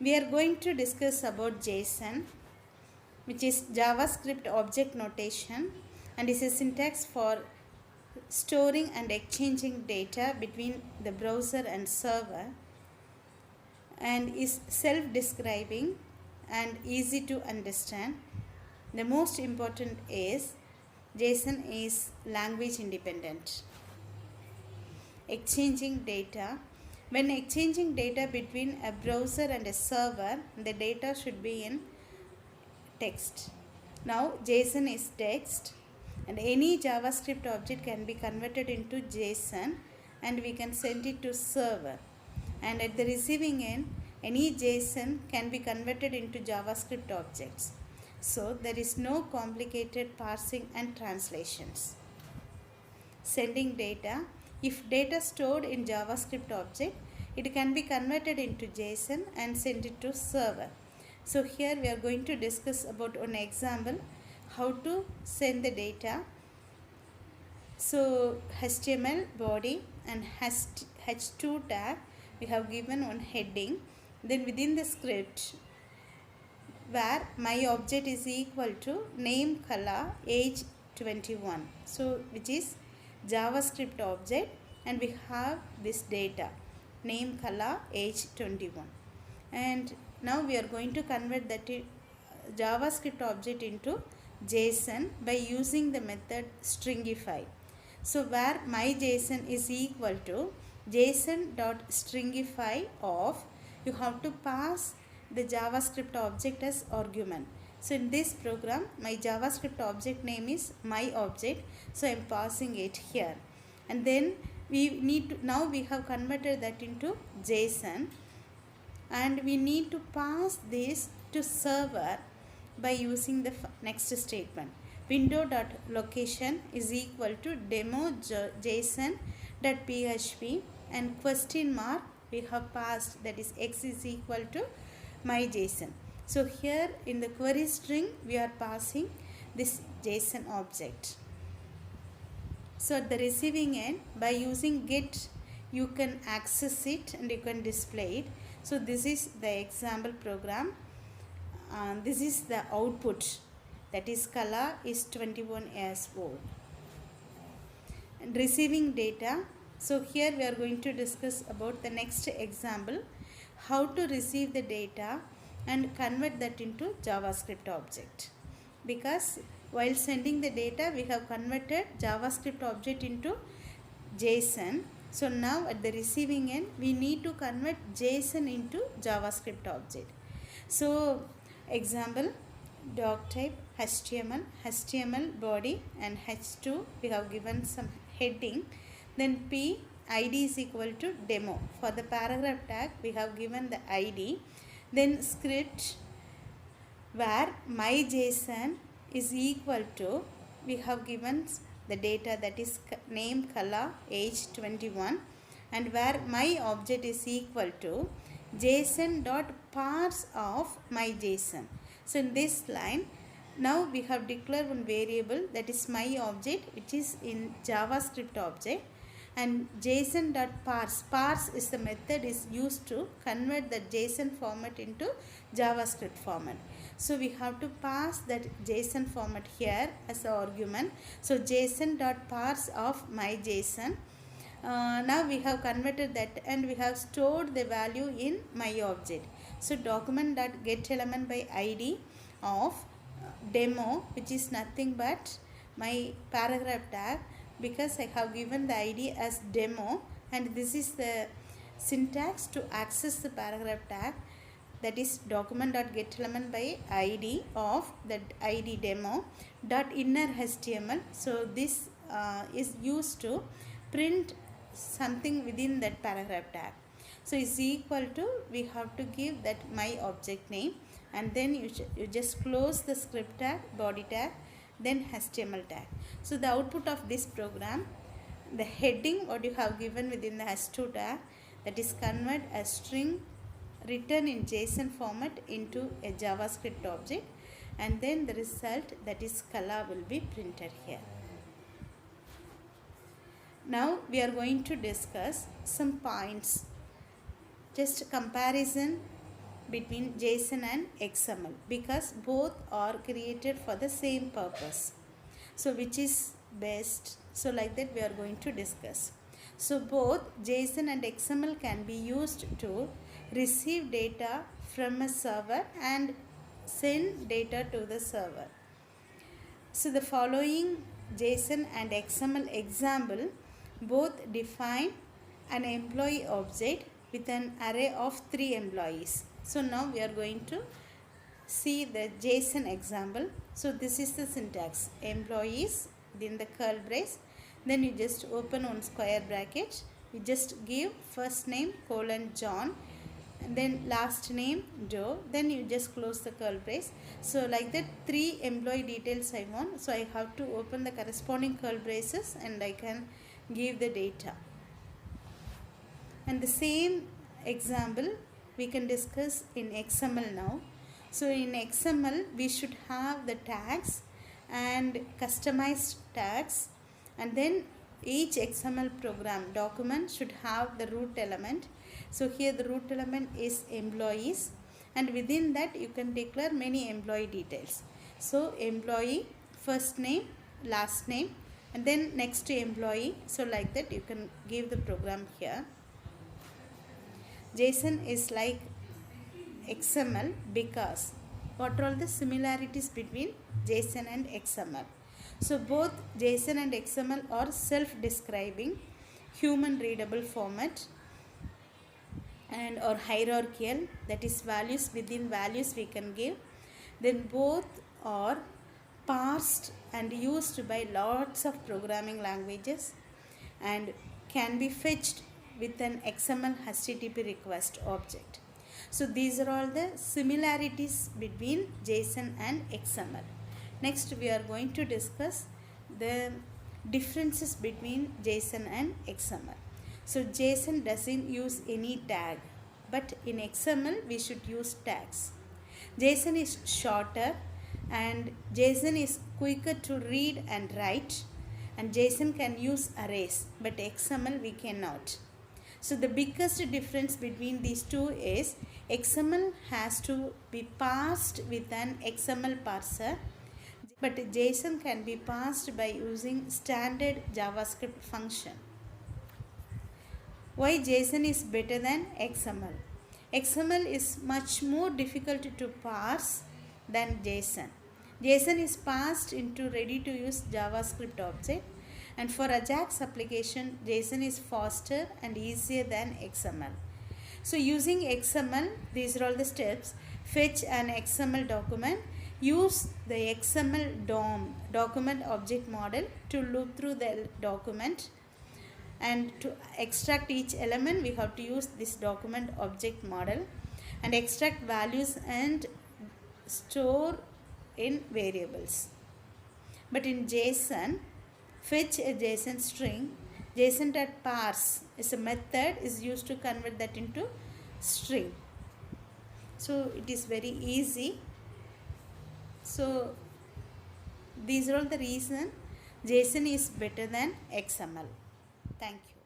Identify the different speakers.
Speaker 1: We are going to discuss about JSON, which is JavaScript object notation, and is a syntax for storing and exchanging data between the browser and server, and is self-describing and easy to understand. The most important is JSON is language independent. Exchanging data. When exchanging data between a browser and a server, the data should be in text. Now JSON is text, and any JavaScript object can be converted into JSON and we can send it to server. And at the receiving end, any JSON can be converted into JavaScript objects. So there is no complicated parsing and translations. Sending data. If data stored in JavaScript object, it can be converted into JSON and sent it to server. So here we are going to discuss about an example how to send the data. So HTML body and H2 tag, we have given one heading. Then within the script, where my object is equal to name, color, age 21. So which is JavaScript object, and we have this data name, color, age 21. And now we are going to convert that JavaScript object into JSON by using the method stringify. So where my JSON is equal to JSON.stringify of, you have to pass the JavaScript object as argument. So in this program, my JavaScript object name is my object, so I am passing it here. And then we need to, now we have converted that into JSON, and we need to pass this to server by using the next statement. Window.location is equal to demo.json.php, and question mark we have passed, that is x is equal to my JSON. So here in the query string we are passing this JSON object. So at the receiving end, by using get, you can access it and you can display it. So this is the example program. This is the output, that is color is 21 years old. And receiving data. So here we are going to discuss about the next example, how to receive the data and convert that into JavaScript object. Because while sending the data, we have converted JavaScript object into JSON. So now at the receiving end, we need to convert JSON into JavaScript object. So example, doc type HTML, HTML body, and H2 we have given some heading. Then P ID is equal to demo. For the paragraph tag, we have given the ID. Then script, where my JSON is equal to, we have given the data, that is name, color, age 21, and where my object is equal to JSON.parse of my JSON. So in this line, now we have declared one variable, that is my object, which is in JavaScript object, and JSON.parse. Parse is the method is used to convert the JSON format into JavaScript format. So we have to pass that JSON format here as an argument. So JSON.parse of my JSON. Now we have converted that and we have stored the value in my object. So document.getElement by ID of demo, which is nothing but my paragraph tag, because I have given the ID as demo, and this is the syntax to access the paragraph tag, that is document.getElement by ID of that ID demo dot inner HTML. So this is used to print something within that paragraph tag. So is equal to, we have to give that my object name, and then you just close the script tag, body tag, then HTML tag. So the output of this program, the heading what you have given within the H2 tag, that is convert a string written in JSON format into a JavaScript object, and then the result, that is color, will be printed here. Now we are going to discuss some points, just comparison between JSON and XML because both are created for the same purpose. So which is best? So like that we are going to discuss. So both JSON and XML can be used to receive data from a server and send data to the server. So the following JSON and XML example both define an employee object with an array of 3 employees. So now we are going to see the JSON example. So this is the syntax: employees within the curly brace, then you just open one square bracket, you just give first name colon John and then last name Joe, then you just close the curly brace. So like that 3 employee details I want, so I have to open the corresponding curly braces and I can give the data. And the same example we can discuss in XML now. So in XML we should have the tags and customized tags, and then each XML program document should have the root element. So here the root element is employees, and within that you can declare many employee details. So employee, first name, last name, and then next to employee. So like that you can give the program here. JSON is like XML because what are all the similarities between JSON and XML? So both JSON and XML are self-describing, human readable format and or hierarchical, that is values within values we can give. Then both are parsed and used by lots of programming languages and can be fetched with an XML HTTP request object. So these are all the similarities between JSON and XML. Next we are going to discuss the differences between JSON and XML. So JSON doesn't use any tag, but in XML we should use tags. JSON is shorter and JSON is quicker to read and write, and JSON can use arrays, but XML we cannot. So the biggest difference between these two is XML has to be parsed with an XML parser, but JSON can be parsed by using standard JavaScript function. Why JSON is better than XML? XML is much more difficult to parse than JSON. JSON is parsed into ready-to-use JavaScript object, and for Ajax application, JSON is faster and easier than XML. So using XML, these are all the steps. Fetch an XML document. Use the XML DOM, document object model, to loop through the document. And to extract each element, we have to use this document object model and extract values and store in variables. But in JSON, fetch a JSON string. JSON.parse is a method is used to convert that into string. So it is very easy. So these are all the reasons JSON is better than XML. Thank you.